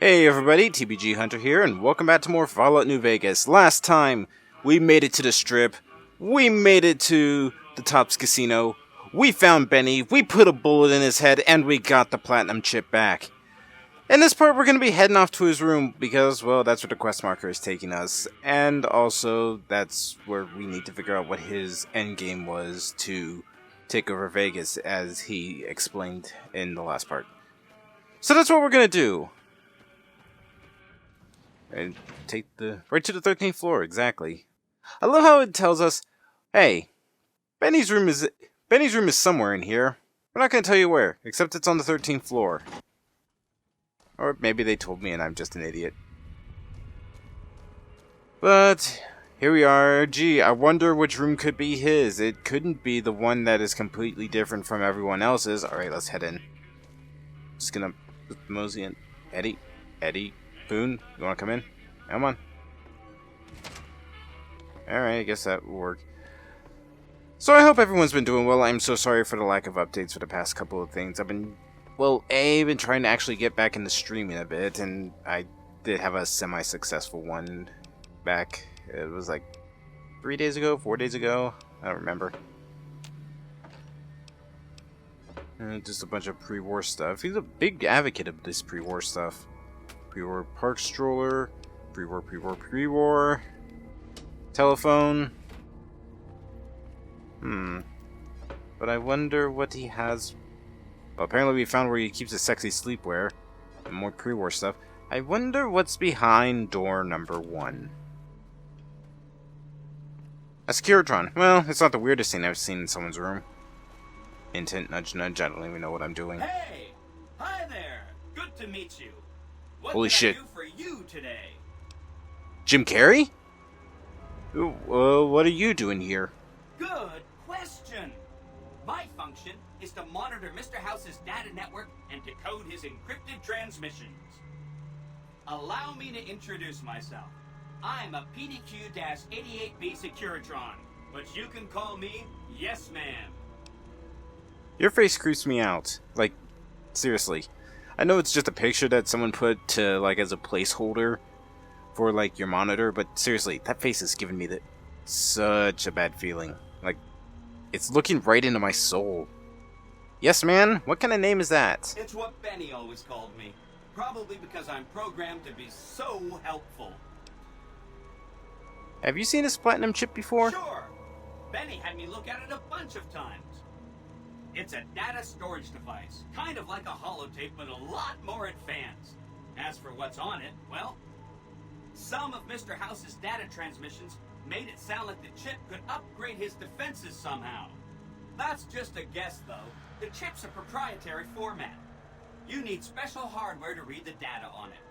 Hey everybody, TBGhunter here, and welcome back to more Fallout New Vegas. Last time, we made it to the Strip, we made it to the Tops Casino, we found Benny, we put a bullet in his head, and we got the Platinum Chip back. In this part, we're going to be heading off to his room, because, well, that's where the quest marker is taking us, and also, that's where we need to figure out what his endgame was to take over Vegas, as he explained in the last part. So that's what we're going to do. And take the right to the 13th floor, exactly. I love how it tells us, hey, Benny's room is somewhere in here. We're not going to tell you where, except it's on the 13th floor. Or maybe they told me and I'm just an idiot. But here we are. Gee, I wonder which room could be his. It couldn't be the one that is completely different from everyone else's. Alright, let's head in. Just gonna mosey in. Eddie. Boone, you wanna come in? Come on. Alright, I guess that will work. So I hope everyone's been doing well. I'm so sorry for the lack of updates for the past couple of things. I've been trying to actually get back into streaming a bit, and I did have a semi-successful one back. It was like 4 days ago? I don't remember. Just a bunch of pre-war stuff. He's a big advocate of this pre-war stuff. Pre-war park stroller, pre-war, telephone. But I wonder what he has. Well, apparently we found where he keeps his sexy sleepwear and more pre-war stuff. I wonder what's behind door number 1. A Securitron. Well, it's not the weirdest thing I've seen in someone's room. Intent, nudge, nudge. I don't even know what I'm doing. Hey! Hi there! Good to meet you. What Holy shit. I do for you today? Jim Carrey? What are you doing here? Good question. My function is to monitor Mr. House's data network and decode his encrypted transmissions. Allow me to introduce myself. I'm a PDQ-88B Securitron, but you can call me Yes Man. Your face creeps me out. Like, seriously. I know it's just a picture that someone put to, like, as a placeholder for, like, your monitor, but seriously, that face is giving me such a bad feeling. Like, it's looking right into my soul. Yes, man? What kind of name is that? It's what Benny always called me. Probably because I'm programmed to be so helpful. Have you seen this Platinum Chip before? Sure. Benny had me look at it a bunch of times. It's a data storage device, kind of like a holotape, but a lot more advanced. As for what's on it, well, some of Mr. House's data transmissions made it sound like the chip could upgrade his defenses somehow. That's just a guess, though. The chip's a proprietary format. You need special hardware to read the data on it.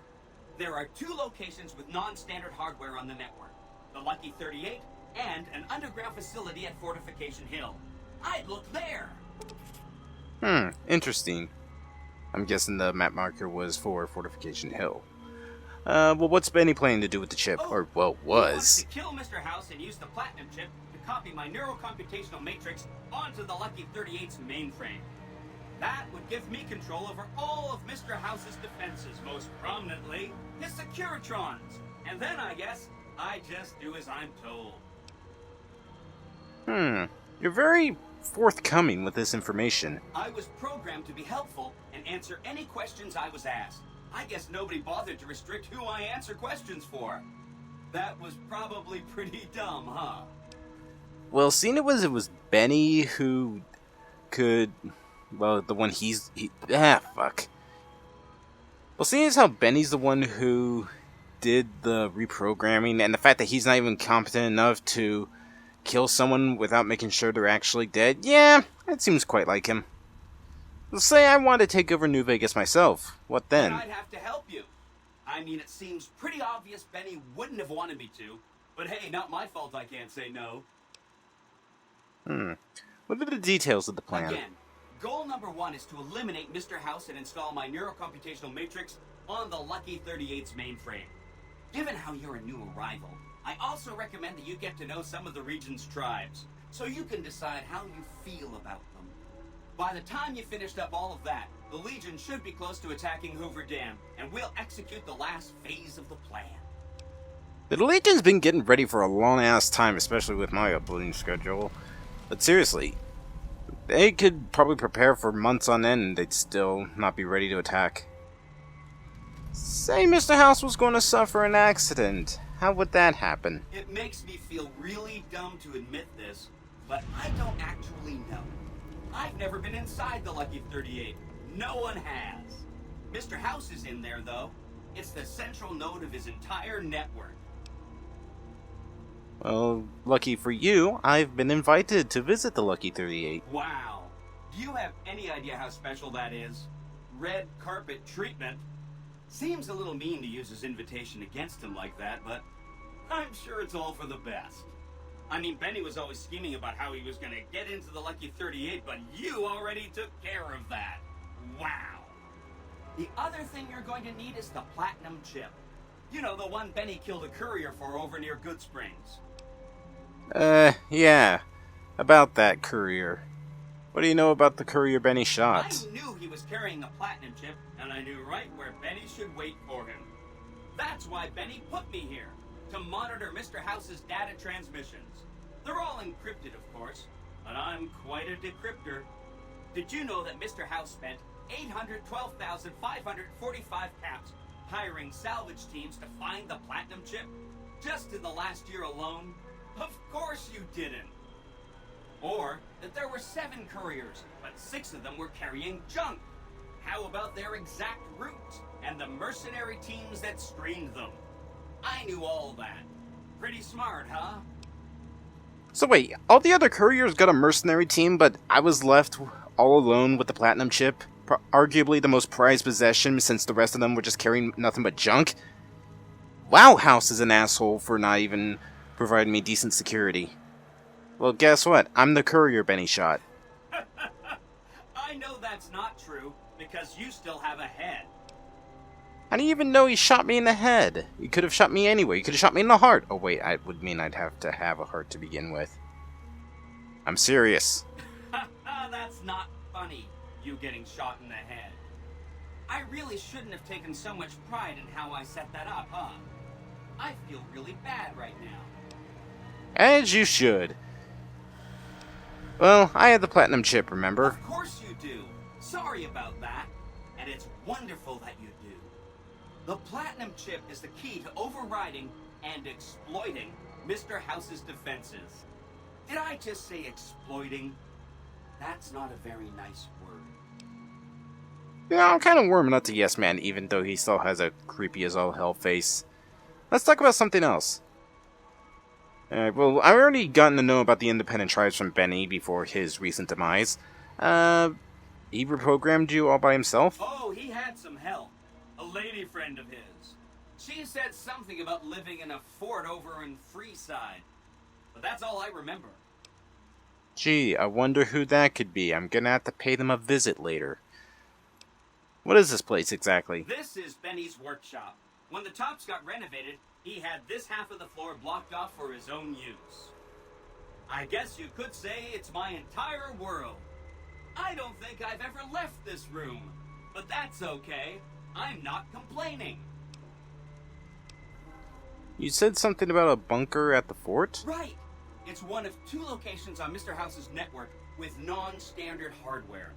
There are 2 locations with non-standard hardware on the network. The Lucky 38 and an underground facility at Fortification Hill. I'd look there. Interesting. I'm guessing the map marker was for Fortification Hill. Well, what's Benny planning to do with the chip? Oh, Or, well, he wants was. to kill Mr. House and use the Platinum Chip to copy my neurocomputational matrix onto the Lucky 38's mainframe. That would give me control over all of Mr. House's defenses, most prominently his Securitrons. And then, I guess, I just do as I'm told. You're very forthcoming with this information. I was programmed to be helpful and answer any questions I was asked. I guess nobody bothered to restrict who I answer questions for. That was probably pretty dumb, huh? Well, seeing it was Benny who could... Well, the one fuck. Well, seeing as how Benny's the one who did the reprogramming, and the fact that he's not even competent enough to kill someone without making sure they're actually dead, yeah, that seems quite like him. Let's say I want to take over New Vegas myself. What then? I'd have to help you. I mean, it seems pretty obvious Benny wouldn't have wanted me to, but hey, not my fault I can't say no. What are the details of the plan? Again, goal number 1 is to eliminate Mr. House and install my neurocomputational matrix on the Lucky 38's mainframe. Given how you're a new arrival, I also recommend that you get to know some of the region's tribes, so you can decide how you feel about them. By the time you finished up all of that, The Legion should be close to attacking Hoover Dam, and we'll execute the last phase of the plan. The Legion's been getting ready for a long-ass time, especially with my uploading schedule. But seriously, they could probably prepare for months on end and they'd still not be ready to attack. Say Mr. House was going to suffer an accident. How would that happen? It makes me feel really dumb to admit this, but I don't actually know. I've never been inside the Lucky 38. No one has. Mr. House is in there, though. It's the central node of his entire network. Well, lucky for you, I've been invited to visit the Lucky 38. Wow. Do you have any idea how special that is? Red carpet treatment. Seems a little mean to use his invitation against him like that, but I'm sure it's all for the best. I mean, Benny was always scheming about how he was going to get into the Lucky 38, but you already took care of that. Wow. The other thing you're going to need is the platinum chip. You know, the one Benny killed a courier for over near Good Springs. Yeah. About that courier. What do you know about the courier Benny shot? I knew he was carrying a platinum chip, and I knew right where Benny should wait for him. That's why Benny put me here, to monitor Mr. House's data transmissions. They're all encrypted, of course, but I'm quite a decryptor. Did you know that Mr. House spent 812,545 caps hiring salvage teams to find the platinum chip? Just in the last year alone? Of course you didn't. Or that there were 7 couriers, but 6 of them were carrying junk. How about their exact routes and the mercenary teams that screened them? I knew all that. Pretty smart, huh? So wait, all the other couriers got a mercenary team, but I was left all alone with the platinum chip? Arguably the most prized possession, since the rest of them were just carrying nothing but junk? Wow, House is an asshole for not even providing me decent security. Well, guess what? I'm the courier Benny shot. I know that's not true, because you still have a head. How do you even know he shot me in the head? He could have shot me anywhere. He could have shot me in the heart. Oh wait, I would mean I'd have to have a heart to begin with. I'm serious. That's not funny, you getting shot in the head. I really shouldn't have taken so much pride in how I set that up, huh? I feel really bad right now. As you should. Well, I had the platinum chip, remember? Of course you do. Sorry about that. And it's wonderful that you do. The platinum chip is the key to overriding and exploiting Mr. House's defenses. Did I just say exploiting? That's not a very nice word. Yeah, I'm kind of warming up to Yes Man, even though he still has a creepy as all hell face. Let's talk about something else. Well, I've already gotten to know about the independent tribes from Benny before his recent demise. He reprogrammed you all by himself? Oh, he had some help. A lady friend of his. She said something about living in a fort over in Freeside. But that's all I remember. Gee, I wonder who that could be. I'm gonna have to pay them a visit later. What is this place exactly? This is Benny's workshop. When the tops got renovated, he had this half of the floor blocked off for his own use. I guess you could say it's my entire world. I don't think I've ever left this room, but that's okay. I'm not complaining. You said something about a bunker at the fort? Right. It's one of 2 locations on Mr. House's network with non-standard hardware.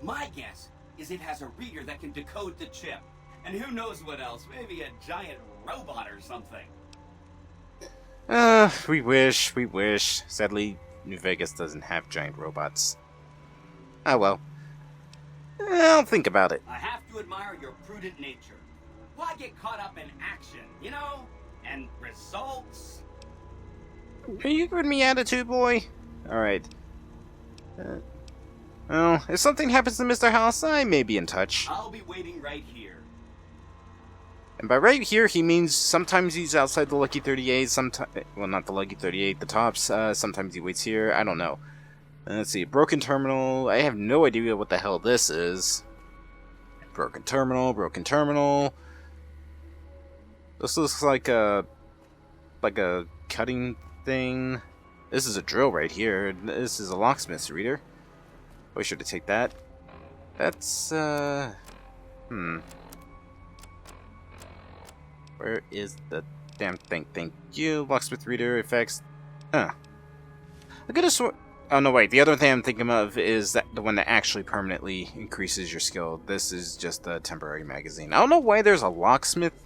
My guess is it has a reader that can decode the chip. And who knows what else? Maybe a giant robot or something. We wish. Sadly, New Vegas doesn't have giant robots. Ah well. I'll think about it. I have to admire your prudent nature. Why get caught up in action, you know? And results? Are you giving me attitude, boy? Alright. Well, if something happens to Mr. House, I may be in touch. I'll be waiting right here. And by right here, he means sometimes he's outside the Lucky 38, sometimes... Well, not the Lucky 38, the tops. Sometimes he waits here. I don't know. Let's see. Broken terminal. I have no idea what the hell this is. Broken terminal. This looks like a cutting thing. This is a drill right here. This is a locksmith's reader. Oh, I should have taken that. That's, Where is the damn thing? Thank you. Locksmith reader effects. I could have sworn. Oh no, wait. The other thing I'm thinking of is that the one that actually permanently increases your skill. This is just a temporary magazine. I don't know why there's a locksmith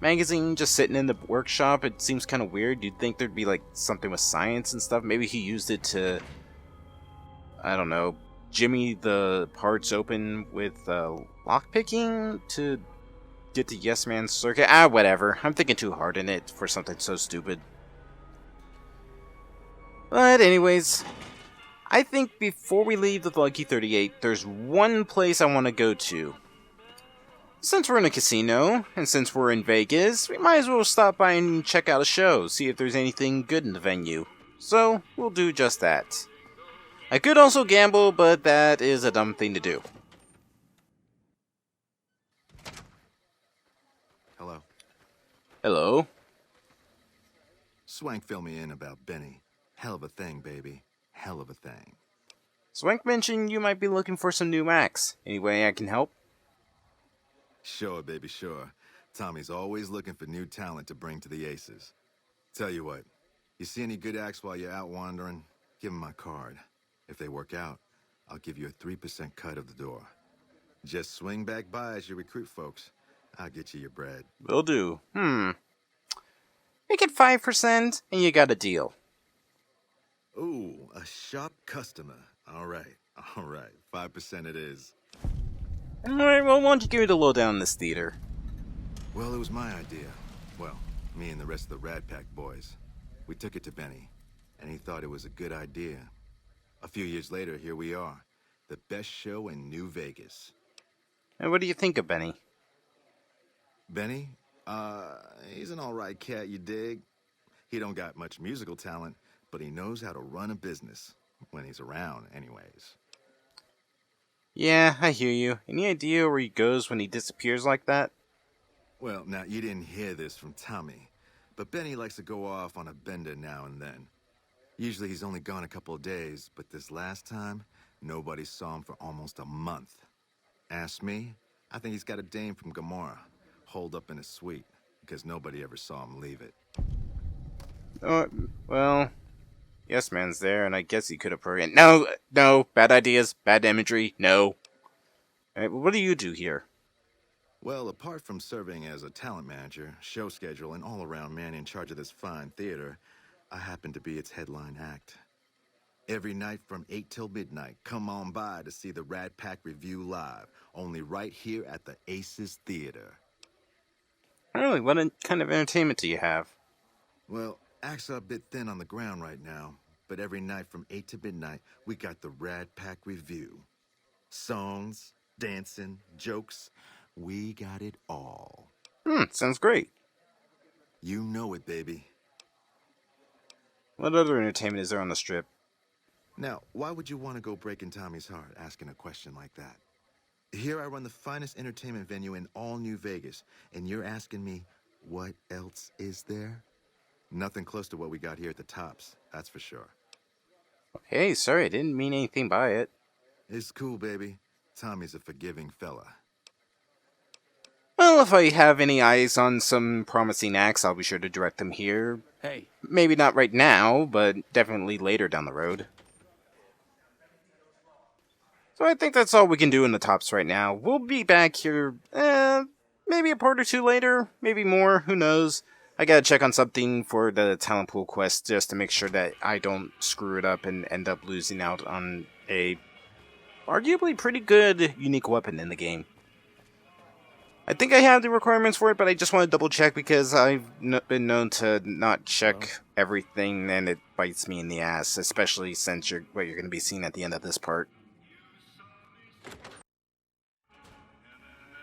magazine just sitting in the workshop. It seems kind of weird. You'd think there'd be like something with science and stuff. Maybe he used it to, I don't know, jimmy the parts open with lockpicking to get the Yes Man circuit. Whatever. I'm thinking too hard in it for something so stupid. But anyways, I think before we leave the Lucky 38, there's one place I want to go to. Since we're in a casino, and since we're in Vegas, we might as well stop by and check out a show, see if there's anything good in the venue. So, we'll do just that. I could also gamble, but that is a dumb thing to do. Hello. Hello? Swank fill me in about Benny. Hell of a thing, baby. Hell of a thing. Swank mentioned you might be looking for some new acts. Any way I can help? Sure, baby, sure. Tommy's always looking for new talent to bring to the Aces. Tell you what, you see any good acts while you're out wandering, give them my card. If they work out, I'll give you a 3% cut of the door. Just swing back by as you recruit folks. I'll get you your bread. Will do. Make it 5% and you got a deal. Ooh, a sharp customer. All right. 5% it is. Alright, well, why don't you give me the lowdown on this theater? Well, it was my idea. Well, me and the rest of the Rat Pack boys. We took it to Benny, and he thought it was a good idea. A few years later, here we are. The best show in New Vegas. And what do you think of Benny? Benny? He's an alright cat, you dig? He don't got much musical talent, but he knows how to run a business. When he's around, anyways. Yeah, I hear you. Any idea where he goes when he disappears like that? Well, now, you didn't hear this from Tommy, but Benny likes to go off on a bender now and then. Usually he's only gone a couple of days, but this last time, nobody saw him for almost a month. Ask me, I think he's got a dame from Gomorrah, holed up in a suite, because nobody ever saw him leave it. Well, Yes Man's there, and I guess he could have programmed. No, bad ideas, bad imagery, no. Alright, what do you do here? Well, apart from serving as a talent manager, show schedule, and all-around man in charge of this fine theater, I happen to be its headline act. Every night from 8 till midnight, come on by to see the Rat Pack Review live, only right here at the Aces Theater. Really, what kind of entertainment do you have? Well, acts are a bit thin on the ground right now, but every night from 8 to midnight, we got the Rat Pack Review. Songs, dancing, jokes, we got it all. Sounds great. You know it, baby. What other entertainment is there on the strip? Now, why would you want to go breaking Tommy's heart asking a question like that? Here I run the finest entertainment venue in all New Vegas, and you're asking me, what else is there? Nothing close to what we got here at the Tops, that's for sure. Hey, sorry, I didn't mean anything by it. It's cool, baby. Tommy's a forgiving fella. Well, if I have any eyes on some promising acts, I'll be sure to direct them here. Hey. Maybe not right now, but definitely later down the road. So I think that's all we can do in the Tops right now. We'll be back here, maybe a part or two later, maybe more, who knows. I gotta check on something for the talent pool quest just to make sure that I don't screw it up and end up losing out on a arguably pretty good unique weapon in the game. I think I have the requirements for it, but I just want to double check because I've been known to not check everything and it bites me in the ass, especially since you're going to be seeing at the end of this part.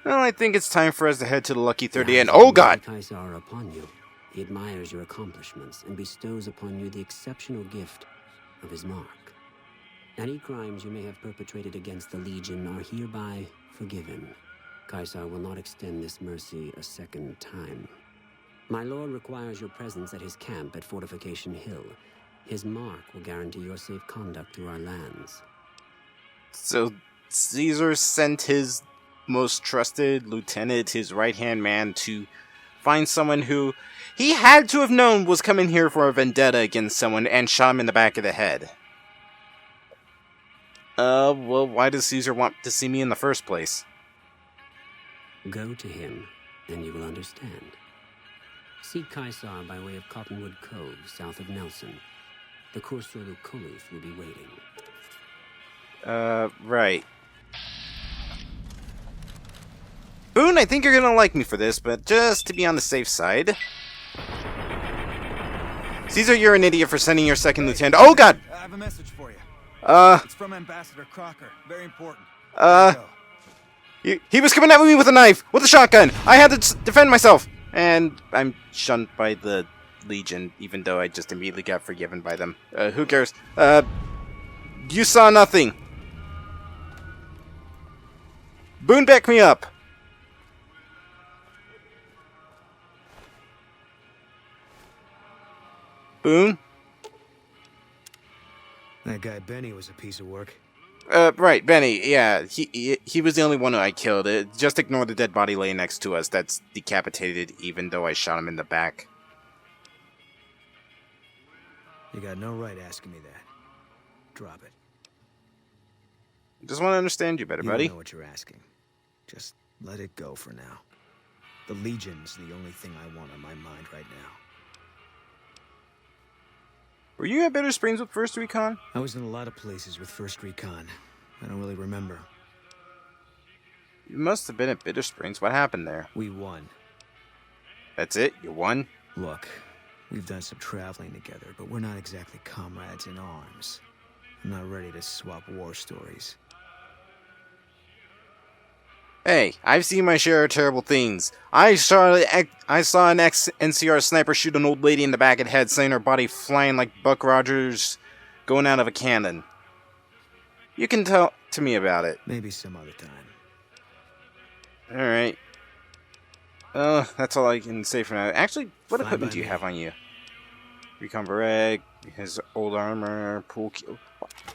Well, I think it's time for us to head to the Lucky 30 and oh god! Kaisar upon you. He admires your accomplishments and bestows upon you the exceptional gift of his mark. Any crimes you may have perpetrated against the Legion are hereby forgiven. Kaisar will not extend this mercy a second time. My lord requires your presence at his camp at Fortification Hill. His mark will guarantee your safe conduct through our lands. So, Caesar sent his most trusted lieutenant, his right-hand man, to find someone who he had to have known was coming here for a vendetta against someone and shot him in the back of the head. Well, why does Caesar want to see me in the first place? Go to him, and you will understand. Seek Caesar by way of Cottonwood Cove, south of Nelson. The Courier Lucullus will be waiting. Right. Boone, I think you're gonna like me for this, but just to be on the safe side. Caesar, you're an idiot for sending your second lieutenant. Oh, God! I have a message for you. It's from Ambassador Crocker. Very important. He was coming at me with a knife, with a shotgun. I had to defend myself. And I'm shunned by the Legion, even though I just immediately got forgiven by them. Who cares? You saw nothing. Boone, back me up. Boone? That guy Benny was a piece of work. Right, Benny, yeah, he was the only one who I killed. Just ignore the dead body laying next to us. That's decapitated, even though I shot him in the back. You got no right asking me that. Drop it. Just want to understand you better, You buddy. don't know what you're asking. Just let it go for now. The Legion's the only thing I want on my mind right now. Were you at Bitter Springs with First Recon? I was in a lot of places with First Recon. I don't really remember. You must have been at Bitter Springs. What happened there? We won. That's it? You won? Look, we've done some traveling together, but we're not exactly comrades in arms. I'm not ready to swap war stories. Hey, I've seen my share of terrible things. I saw an ex-NCR sniper shoot an old lady in the back of the head, sending her body flying like Buck Rogers going out of a cannon. You can tell to me about it. Maybe some other time. Alright. That's all I can say for now. Actually, what equipment do you have on you? Recon Barreg, his old armor, pool cue.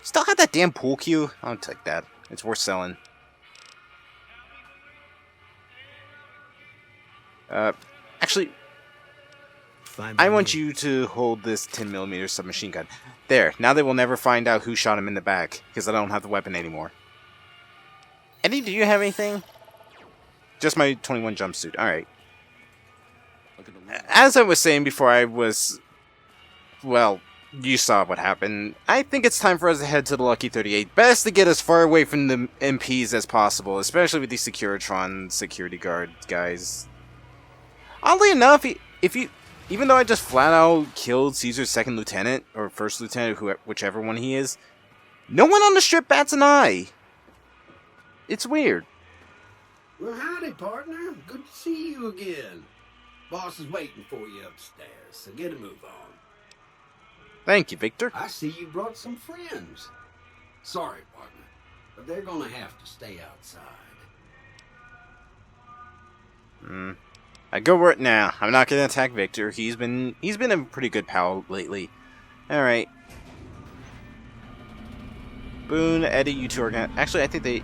Still have that damn pool cue? I'll take that. It's worth selling. Actually, I want you to hold this 10mm submachine gun. There, now they will never find out who shot him in the back, because I don't have the weapon anymore. Eddie, do you have anything? Just my 21 jumpsuit, alright. As I was saying before well, you saw what happened. I think it's time for us to head to the Lucky 38. Best to get as far away from the MPs as possible, especially with these Securitron security guard guys. Oddly enough, even though I just flat out killed Caesar's second lieutenant, or first lieutenant, whichever one he is, no one on the strip bats an eye. It's weird. Well, howdy, partner. Good to see you again. Boss is waiting for you upstairs, so get a move on. Thank you, Victor. I see you brought some friends. Sorry, partner, but they're gonna have to stay outside. I go for it now. I'm not gonna attack Victor. He's been a pretty good pal lately. Alright. Boone, Eddie, you two are gonna... Actually, I think they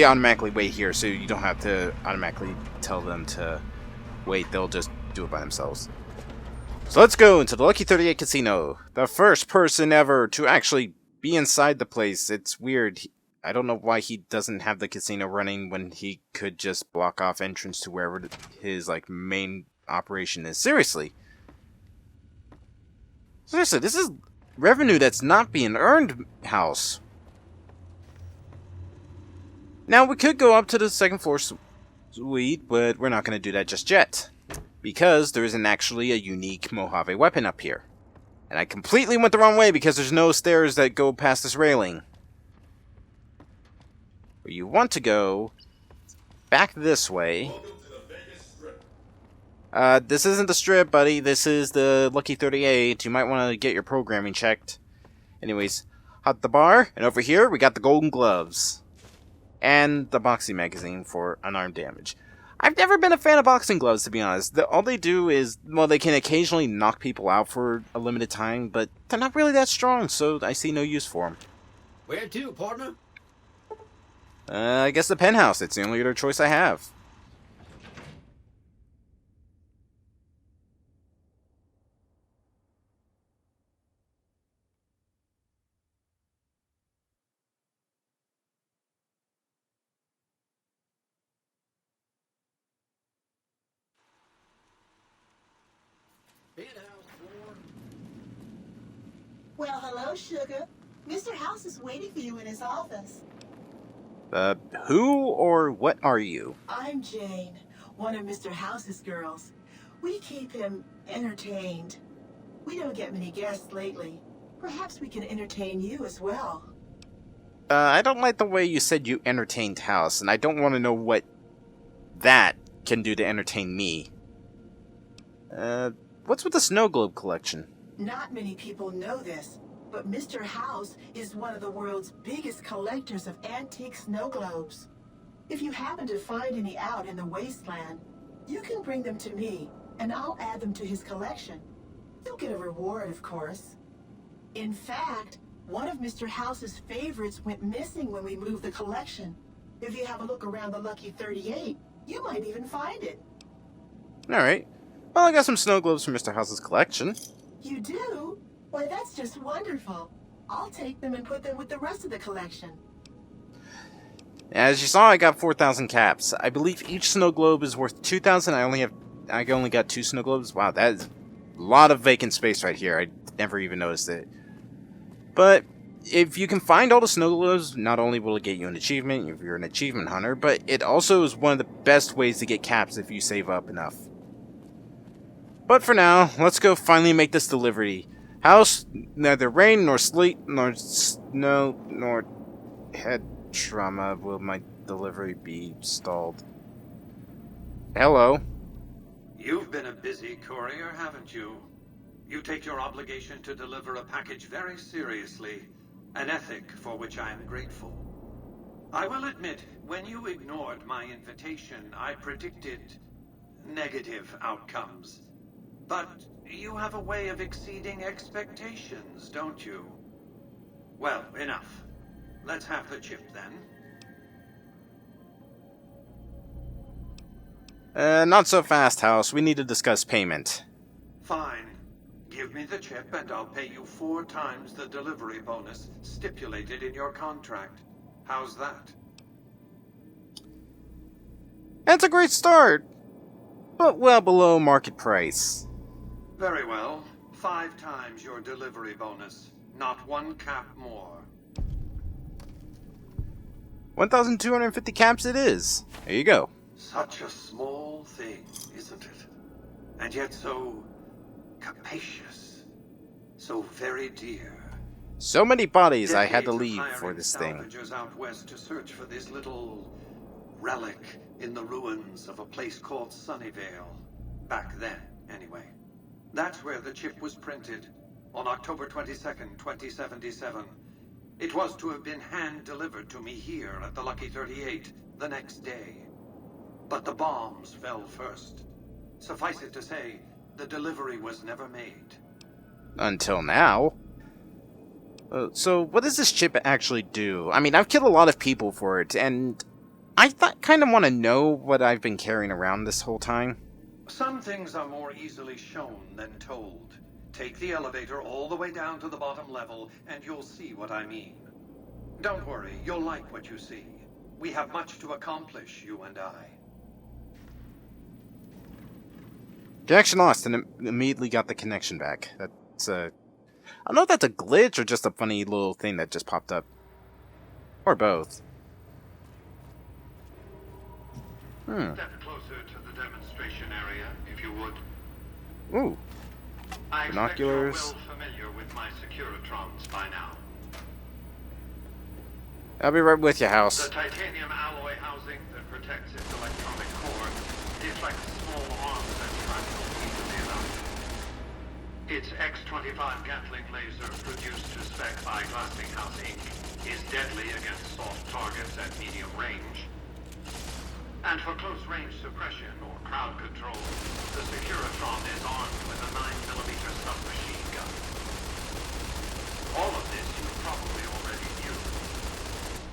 automatically wait here, so you don't have to automatically tell them to wait. They'll just do it by themselves. So let's go into the Lucky 38 Casino. The first person ever to actually be inside the place. It's weird. I don't know why he doesn't have the casino running when he could just block off entrance to wherever his main operation is. Seriously, this is revenue that's not being earned, house. Now we could go up to the second floor suite, but we're not going to do that just yet, because there isn't actually a unique Mojave weapon up here. And I completely went the wrong way because there's no stairs that go past this railing. Where you want to go back this way. This isn't the strip, buddy. This is the Lucky 38. You might want to get your programming checked. Anyways, hot the bar, and over here we got the golden gloves. And the boxing magazine for unarmed damage. I've never been a fan of boxing gloves, to be honest. All they do is, well, they can occasionally knock people out for a limited time, but they're not really that strong, so I see no use for them. Where to, partner? I guess the penthouse. It's the only other choice I have. Well, hello, Sugar. Mr. House is waiting for you in his office. Who or what are you? I'm Jane, one of Mr. House's girls. We keep him entertained. We don't get many guests lately. Perhaps we can entertain you as well. I don't like the way you said you entertained House, and I don't want to know what that can do to entertain me. What's with the snow globe collection? Not many people know this, but Mr. House is one of the world's biggest collectors of antique snow globes. If you happen to find any out in the wasteland, you can bring them to me, and I'll add them to his collection. You'll get a reward, of course. In fact, one of Mr. House's favorites went missing when we moved the collection. If you have a look around the Lucky 38, you might even find it. Alright. Well, I got some snow globes from Mr. House's collection. You do? Why, that's just wonderful. I'll take them and put them with the rest of the collection. As you saw, I got 4,000 caps. I believe each snow globe is worth 2,000. I only got 2 snow globes. Wow, that is a lot of vacant space right here. I never even noticed it. But if you can find all the snow globes, not only will it get you an achievement if you're an achievement hunter, but it also is one of the best ways to get caps if you save up enough. But for now, let's go finally make this delivery. House, neither rain nor sleet nor snow nor head trauma will my delivery be stalled. Hello. You've been a busy courier, haven't you? You take your obligation to deliver a package very seriously, an ethic for which I am grateful. I will admit, when you ignored my invitation, I predicted negative outcomes. But you have a way of exceeding expectations, don't you? Well, enough. Let's have the chip, then. Not so fast, House. We need to discuss payment. Fine. Give me the chip and I'll pay you 4 times the delivery bonus stipulated in your contract. How's that? That's a great start, but well below market price. Very well. 5 times your delivery bonus. Not 1 cap more. 1,250 caps it is. There you go. Such a small thing, isn't it? And yet so capacious. So very dear. So many bodies I had to Decades of leave hiring for this thing. salvagers out west to search for this little relic in the ruins of a place called Sunnyvale. Back then, anyway. That's where the chip was printed, on October 22nd, 2077. It was to have been hand-delivered to me here at the Lucky 38 the next day. But the bombs fell first. Suffice it to say, the delivery was never made. Until now. So what does this chip actually do? I mean, I've killed a lot of people for it, and I kind of want to know what I've been carrying around this whole time. Some things are more easily shown than told. Take the elevator all the way down to the bottom level, and you'll see what I mean. Don't worry, you'll like what you see. We have much to accomplish, you and I. Connection lost, and immediately got the connection back. That's I don't know if that's a glitch or just a funny little thing that just popped up. Or both. Step closer to the demonstration area, if you would. Ooh. I Binoculars. expect you're well familiar with my Securitrons by now. I'll be right with you, House. The titanium alloy housing that protects its electronic core deflects small arms and shrapnel easily enough. Its X-25 Gatling laser, produced to spec by Glassinghouse Inc., is deadly against soft targets at medium range. And for close-range suppression or crowd control, the Securitron is armed with a 9mm submachine gun. All of this you probably already knew.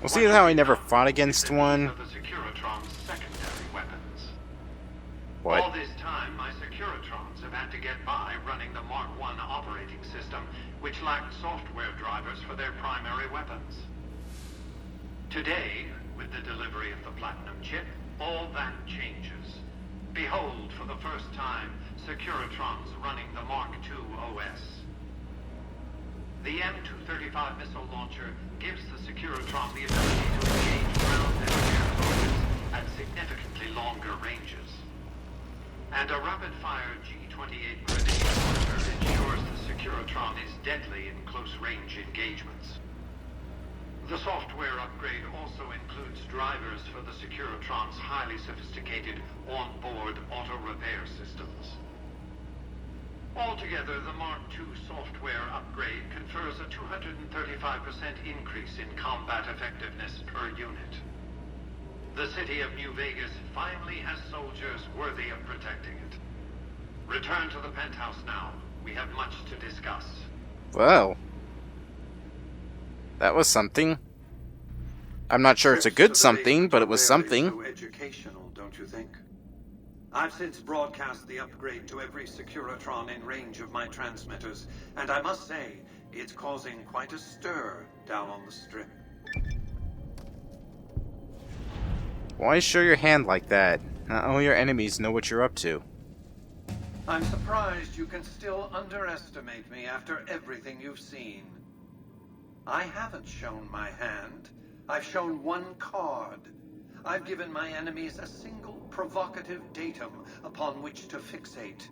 Well, see how I never fought against one? The Securitron's secondary weapons. What? All this time, my Securitrons have had to get by running the Mark I operating system, which lacked software drivers for their primary weapons. Today, with the delivery of the Platinum chip, all that changes. Behold, for the first time, Securitrons running the Mark II OS. The M235 missile launcher gives the Securitron the ability to engage ground and air targets at significantly longer ranges. And a rapid-fire G-28 grenade launcher ensures the Securitron is deadly in close-range engagements. The software upgrade also includes drivers for the Securitron's highly sophisticated on-board auto-repair systems. Altogether, the Mark II software upgrade confers a 235% increase in combat effectiveness per unit. The city of New Vegas finally has soldiers worthy of protecting it. Return to the penthouse now. We have much to discuss. Well, that was something. I'm not sure it's a good something, but it was something. So educational, don't you think? I've since broadcast the upgrade to every Securitron in range of my transmitters, and I must say, it's causing quite a stir down on the Strip. Why show your hand like that? Not only your enemies know what you're up to. I'm surprised you can still underestimate me after everything you've seen. I haven't shown my hand. I've shown one card. I've given my enemies a single provocative datum upon which to fixate.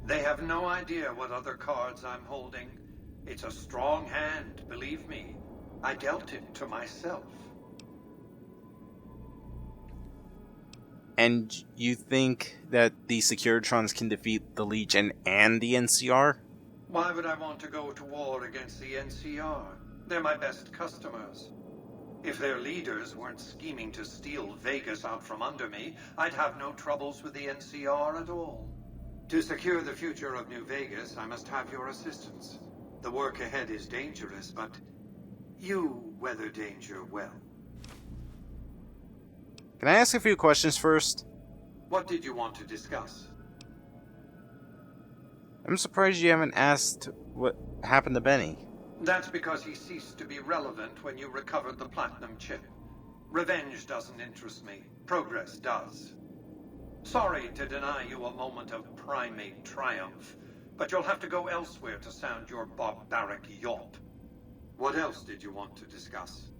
They have no idea what other cards I'm holding. It's a strong hand, believe me. I dealt it to myself. And you think that the Securitrons can defeat the Legion and the NCR? Why would I want to go to war against the NCR? They're my best customers. If their leaders weren't scheming to steal Vegas out from under me, I'd have no troubles with the NCR at all. To secure the future of New Vegas, I must have your assistance. The work ahead is dangerous, but you weather danger well. Can I ask a few questions first? What did you want to discuss? I'm surprised you haven't asked what happened to Benny. That's because he ceased to be relevant when you recovered the Platinum chip. Revenge doesn't interest me. Progress does. Sorry to deny you a moment of primate triumph, but you'll have to go elsewhere to sound your barbaric yawp. What else did you want to discuss?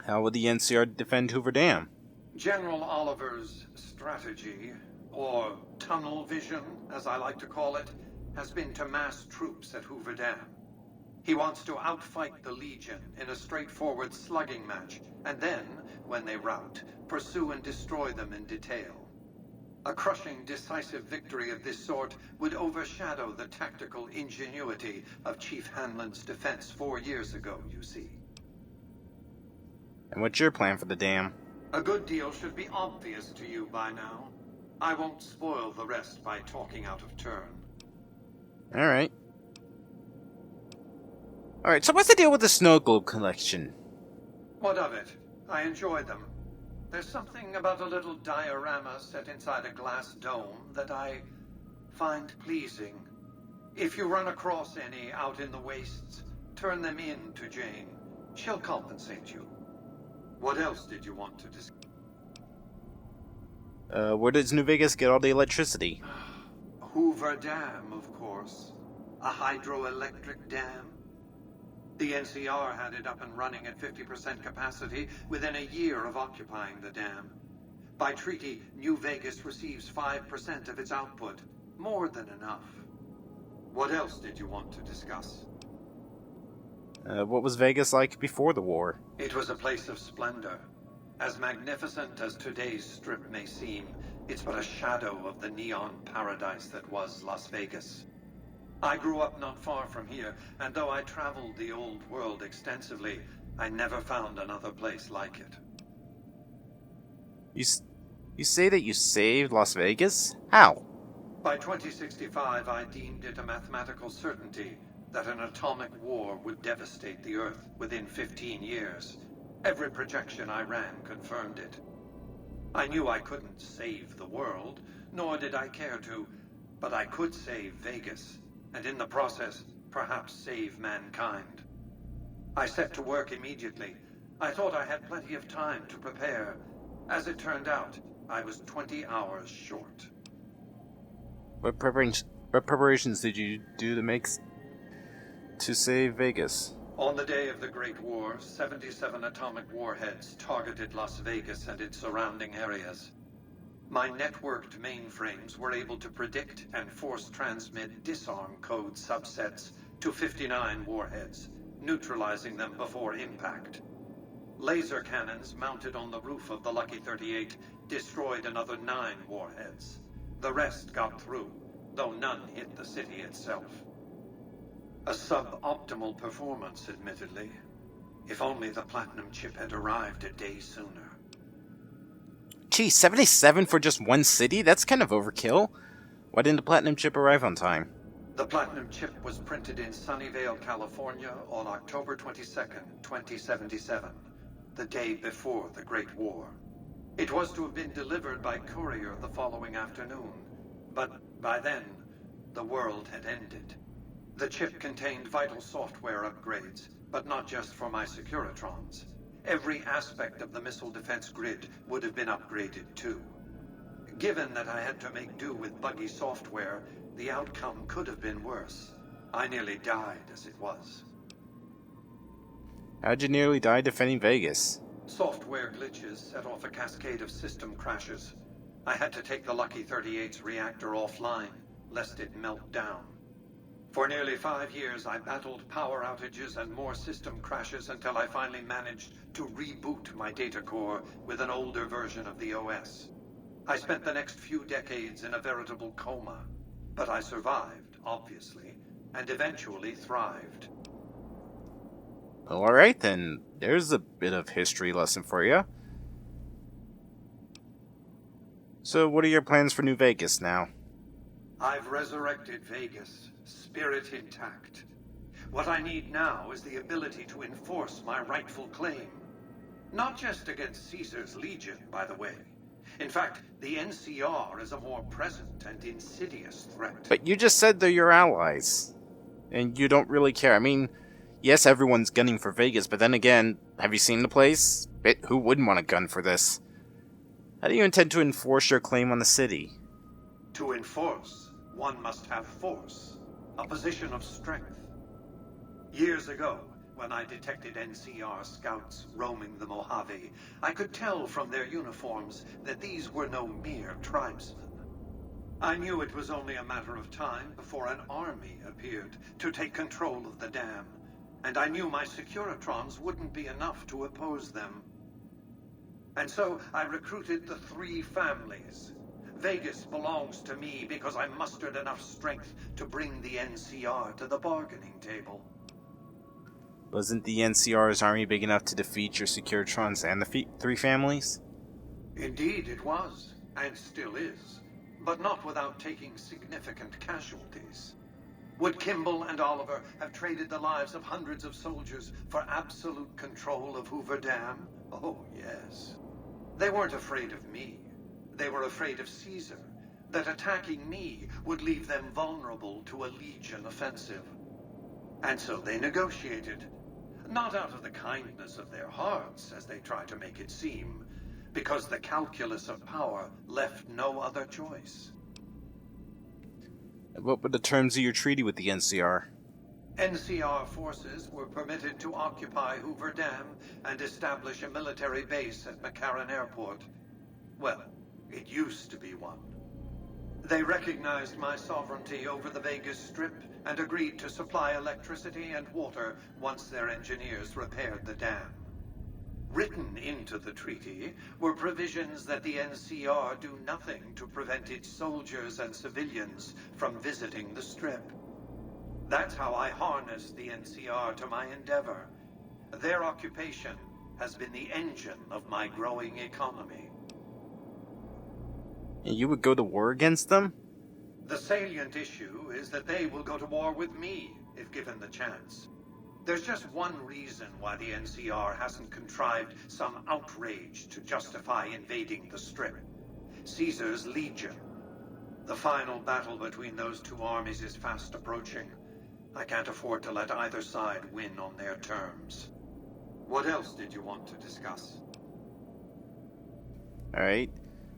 How would the NCR defend Hoover Dam? General Oliver's strategy, or tunnel vision, as I like to call it, has been to mass troops at Hoover Dam. He wants to outfight the Legion in a straightforward slugging match, and then, when they rout, pursue and destroy them in detail. A crushing, decisive victory of this sort would overshadow the tactical ingenuity of Chief Hanlon's defense 4 years ago, you see. And what's your plan for the dam? A good deal should be obvious to you by now. I won't spoil the rest by talking out of turn. Alright. Alright, so what's the deal with the snow globe collection? What of it? I enjoy them. There's something about a little diorama set inside a glass dome that I find pleasing. If you run across any out in the wastes, turn them in to Jane. She'll compensate you. What else did you want to discuss? Where does New Vegas get all the electricity? Hoover Dam, of course. A hydroelectric dam. The NCR had it up and running at 50% capacity within a year of occupying the dam. By treaty, New Vegas receives 5% of its output. More than enough. What else did you want to discuss? What was Vegas like before the war? It was a place of splendor. As magnificent as today's Strip may seem, it's but a shadow of the neon paradise that was Las Vegas. I grew up not far from here, and though I traveled the old world extensively, I never found another place like it. You say that you saved Las Vegas? How? By 2065, I deemed it a mathematical certainty that an atomic war would devastate the Earth within 15 years. Every projection I ran confirmed it. I knew I couldn't save the world, nor did I care to, but I could save Vegas, and in the process, perhaps save mankind. I set to work immediately. I thought I had plenty of time to prepare. As it turned out, I was 20 hours short. What preparations did you do to save Vegas? On the day of the Great War, 77 atomic warheads targeted Las Vegas and its surrounding areas. My networked mainframes were able to predict and force transmit disarm code subsets to 59 warheads, neutralizing them before impact. Laser cannons mounted on the roof of the Lucky 38 destroyed another 9 warheads. The rest got through, though none hit the city itself. A suboptimal performance, admittedly. If only the platinum chip had arrived a day sooner. Gee, 77 for just one city? That's kind of overkill. Why didn't the platinum chip arrive on time? The platinum chip was printed in Sunnyvale, California on October 22nd, 2077, the day before the Great War. It was to have been delivered by courier the following afternoon, but by then, the world had ended. The chip contained vital software upgrades, but not just for my Securitrons. Every aspect of the missile defense grid would have been upgraded too. Given that I had to make do with buggy software, the outcome could have been worse. I nearly died as it was. How'd you nearly die defending Vegas? Software glitches set off a cascade of system crashes. I had to take the Lucky 38's reactor offline, lest it melt down. For nearly 5 years, I battled power outages and more system crashes until I finally managed to reboot my data core with an older version of the OS. I spent the next few decades in a veritable coma, but I survived, obviously, and eventually thrived. Alright then, there's a bit of history lesson for you. So what are your plans for New Vegas now? I've resurrected Vegas, spirit intact. What I need now is the ability to enforce my rightful claim. Not just against Caesar's Legion, by the way. In fact, the NCR is a more present and insidious threat. But you just said they're your allies. And you don't really care. I mean, yes, everyone's gunning for Vegas, but then again, have you seen the place? Who wouldn't want a gun for this? How do you intend to enforce your claim on the city? To enforce, one must have force, a position of strength. Years ago, when I detected NCR scouts roaming the Mojave, I could tell from their uniforms that these were no mere tribesmen. I knew it was only a matter of time before an army appeared to take control of the dam, and I knew my Securitrons wouldn't be enough to oppose them. And so I recruited the 3 families. Vegas belongs to me because I mustered enough strength to bring the NCR to the bargaining table. Wasn't the NCR's army big enough to defeat your Securitrons and the 3 families? Indeed it was, and still is, but not without taking significant casualties. Would Kimball and Oliver have traded the lives of hundreds of soldiers for absolute control of Hoover Dam? Oh, yes. They weren't afraid of me. They were afraid of Caesar, that attacking me would leave them vulnerable to a Legion offensive. And so they negotiated. Not out of the kindness of their hearts, as they try to make it seem, because the calculus of power left no other choice. What were the terms of your treaty with the NCR? NCR forces were permitted to occupy Hoover Dam and establish a military base at McCarran Airport. Well, it used to be one. They recognized my sovereignty over the Vegas Strip and agreed to supply electricity and water once their engineers repaired the dam. Written into the treaty were provisions that the NCR do nothing to prevent its soldiers and civilians from visiting the Strip. That's how I harnessed the NCR to my endeavor. Their occupation has been the engine of my growing economy. And you would go to war against them? The salient issue is that they will go to war with me if given the chance. There's just one reason why the NCR hasn't contrived some outrage to justify invading the Strip. Caesar's Legion. The final battle between those two armies is fast approaching. I can't afford to let either side win on their terms. What else did you want to discuss? Alright.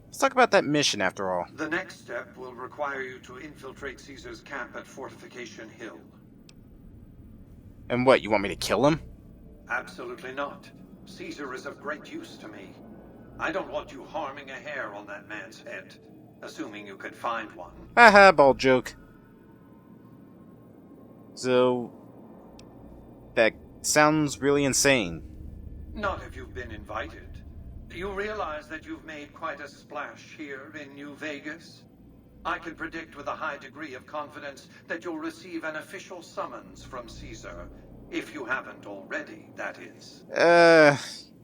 Let's talk about that mission after all. The next step will require you to infiltrate Caesar's camp at Fortification Hill. And what, you want me to kill him? Absolutely not. Caesar is of great use to me. I don't want you harming a hair on that man's head, assuming you could find one. Haha, bald joke. So, that sounds really insane. Not if you've been invited. You realize that you've made quite a splash here in New Vegas? I can predict with a high degree of confidence that you'll receive an official summons from Caesar. If you haven't already, that is.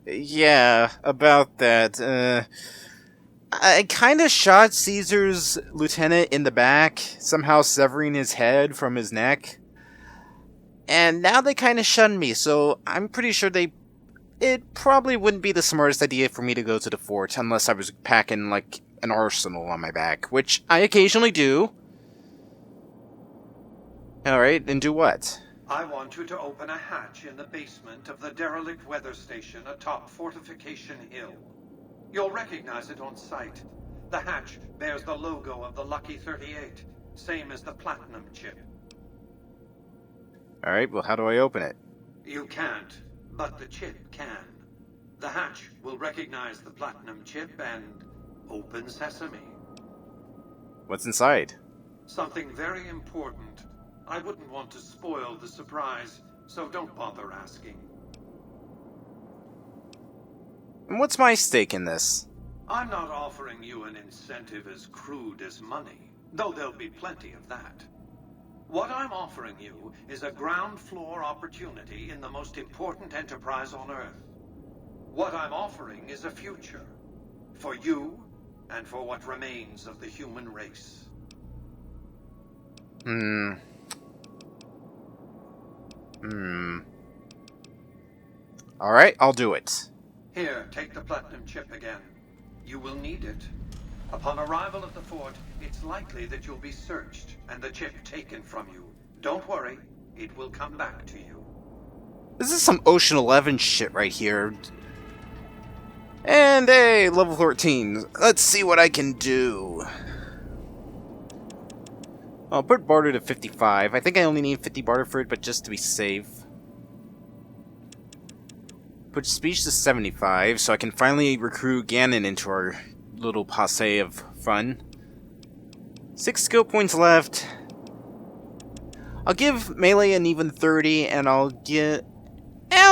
Yeah, about that. I kinda shot Caesar's lieutenant in the back, somehow severing his head from his neck. And now they kinda shunned me, so I'm pretty sure it probably wouldn't be the smartest idea for me to go to the fort unless I was packing, like, an arsenal on my back, which I occasionally do. Alright, and do what? I want you to open a hatch in the basement of the derelict weather station atop Fortification Hill. You'll recognize it on sight. The hatch bears the logo of the Lucky 38, same as the Platinum chip. Alright, well, how do I open it? You can't, but the chip can. The hatch will recognize the Platinum chip and open sesame. What's inside? Something very important. I wouldn't want to spoil the surprise, so don't bother asking. And what's my stake in this? I'm not offering you an incentive as crude as money, though there'll be plenty of that. What I'm offering you is a ground floor opportunity in the most important enterprise on Earth. What I'm offering is a future. For you, and for what remains of the human race. Alright, I'll do it. Here, take the Platinum chip again. You will need it. Upon arrival at the fort, it's likely that you'll be searched and the chip taken from you. Don't worry, it will come back to you. This is some Ocean 11 shit right here. And hey, level 14. Let's see what I can do. I'll put barter to 55. I think I only need 50 barter for it, but just to be safe. Put speech to 75, so I can finally recruit Ganon into our little posse of fun. 6 skill points left. I'll give melee an even 30, and I'll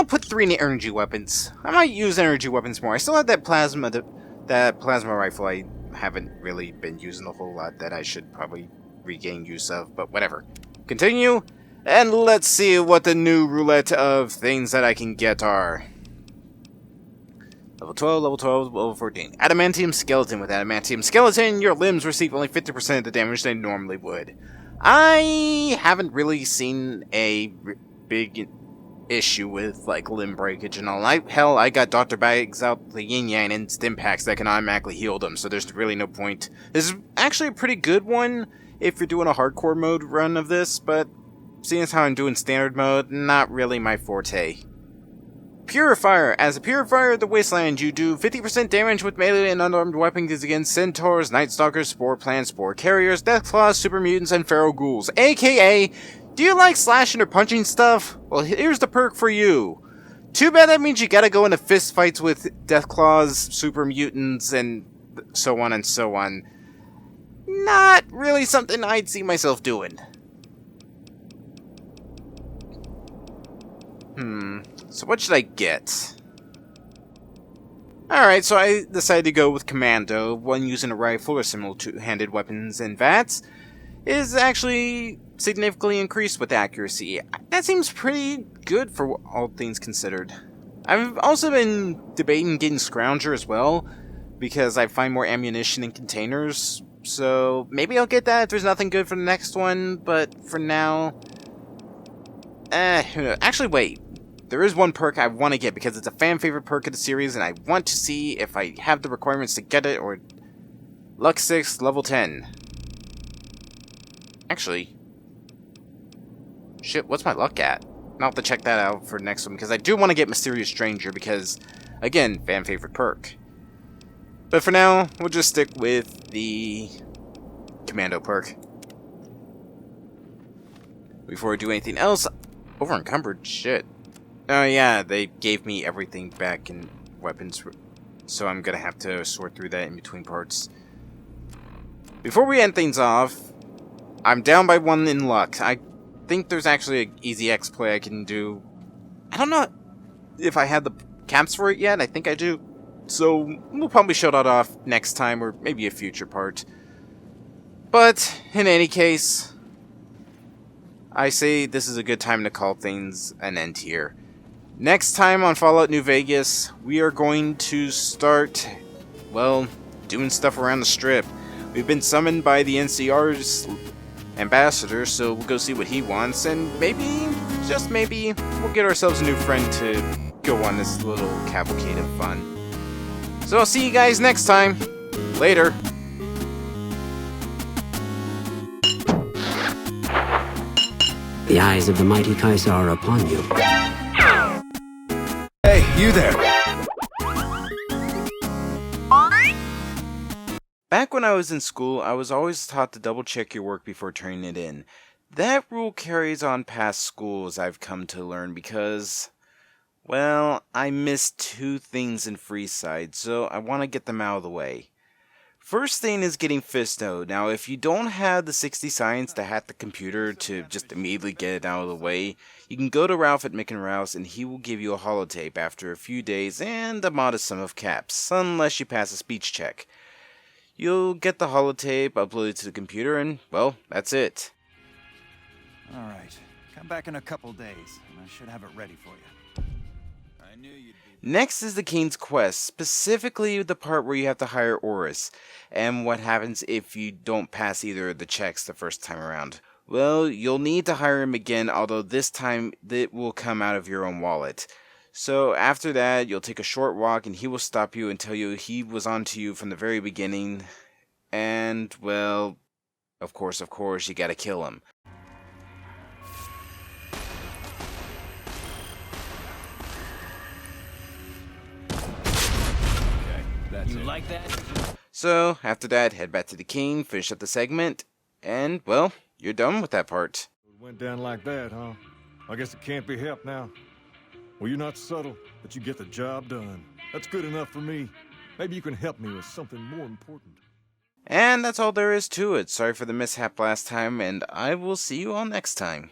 put 3 in energy weapons. I might use energy weapons more. I still have that plasma rifle I haven't really been using a whole lot that I should probably regain use of, but whatever. Continue, and let's see what the new roulette of things that I can get are. Level 12, level 12, level 14. Adamantium Skeleton. With Adamantium Skeleton, your limbs receive only 50% of the damage they normally would. I haven't really seen a big issue with, like, limb breakage and all. Hell, I got Dr. Bags out the yin-yang and Stimpaks that can automatically heal them, so there's really no point. This is actually a pretty good one if you're doing a hardcore mode run of this, but seeing as how I'm doing standard mode, not really my forte. Purifier. As a Purifier of the Wasteland, you do 50% damage with melee and unarmed weapons against Centaurs, Night Stalkers, Spore Plants, Spore Carriers, Deathclaws, Super Mutants, and Feral Ghouls. AKA, do you like slashing or punching stuff? Well, here's the perk for you. Too bad that means you gotta go into fist fights with Deathclaws, Super Mutants, and so on and so on. Not really something I'd see myself doing. So what should I get? Alright, so I decided to go with Commando. One using a rifle or similar two-handed weapons and VATS is actually significantly increased with accuracy. That seems pretty good for all things considered. I've also been debating getting Scrounger as well, because I find more ammunition in containers, so maybe I'll get that if there's nothing good for the next one, but for now, who knows? Actually, wait. There is one perk I want to get because it's a fan favorite perk of the series, and I want to see if I have the requirements to get it, or... Luck 6, level 10. Actually... Shit, what's my luck at? I'll have to check that out for the next one, because I do want to get Mysterious Stranger, because, again, fan favorite perk. But for now, we'll just stick with the Commando perk. Before I do anything else, over encumbered, shit. Oh yeah, they gave me everything back in weapons, so I'm gonna have to sort through that in between parts. Before we end things off, I'm down by 1 in luck. I think there's actually an easy X play I can do. I don't know if I had the caps for it yet. I think I do. So we'll probably show that off next time, or maybe a future part. But in any case, I say this is a good time to call things an end here. Next time on Fallout New Vegas, we are going to start, well, doing stuff around the Strip. We've been summoned by the NCR's ambassador, so we'll go see what he wants, and maybe, just maybe, we'll get ourselves a new friend to go on this little cavalcade of fun. So I'll see you guys next time. Later. The eyes of the mighty Kaiser are upon you. Hey, you there! Back when I was in school, I was always taught to double check your work before turning it in. That rule carries on past schools, I've come to learn, because, well, I missed 2 things in Freeside, so I want to get them out of the way. First thing is getting Fisto. Now, if you don't have the 60 science to hack the computer to just immediately get it out of the way, you can go to Ralph at Mick and Ralph's and he will give you a holotape after a few days and a modest sum of caps, unless you pass a speech check. You'll get the holotape uploaded to the computer and, well, that's it. Alright, come back in a couple days, and I should have it ready for you. I knew you'd be... Next is the King's Quest, specifically the part where you have to hire Oris, and what happens if you don't pass either of the checks the first time around. Well, you'll need to hire him again, although this time it will come out of your own wallet. So after that, you'll take a short walk and he will stop you and tell you he was onto you from the very beginning, and, well, of course, you gotta kill him. You like that? So, after that, head back to the King, finish up the segment, and, well, you're done with that part. It went down like that, huh? I guess it can't be helped now. Well, you're not subtle, but you get the job done. That's good enough for me. Maybe you can help me with something more important. And that's all there is to it. Sorry for the mishap last time, and I will see you all next time.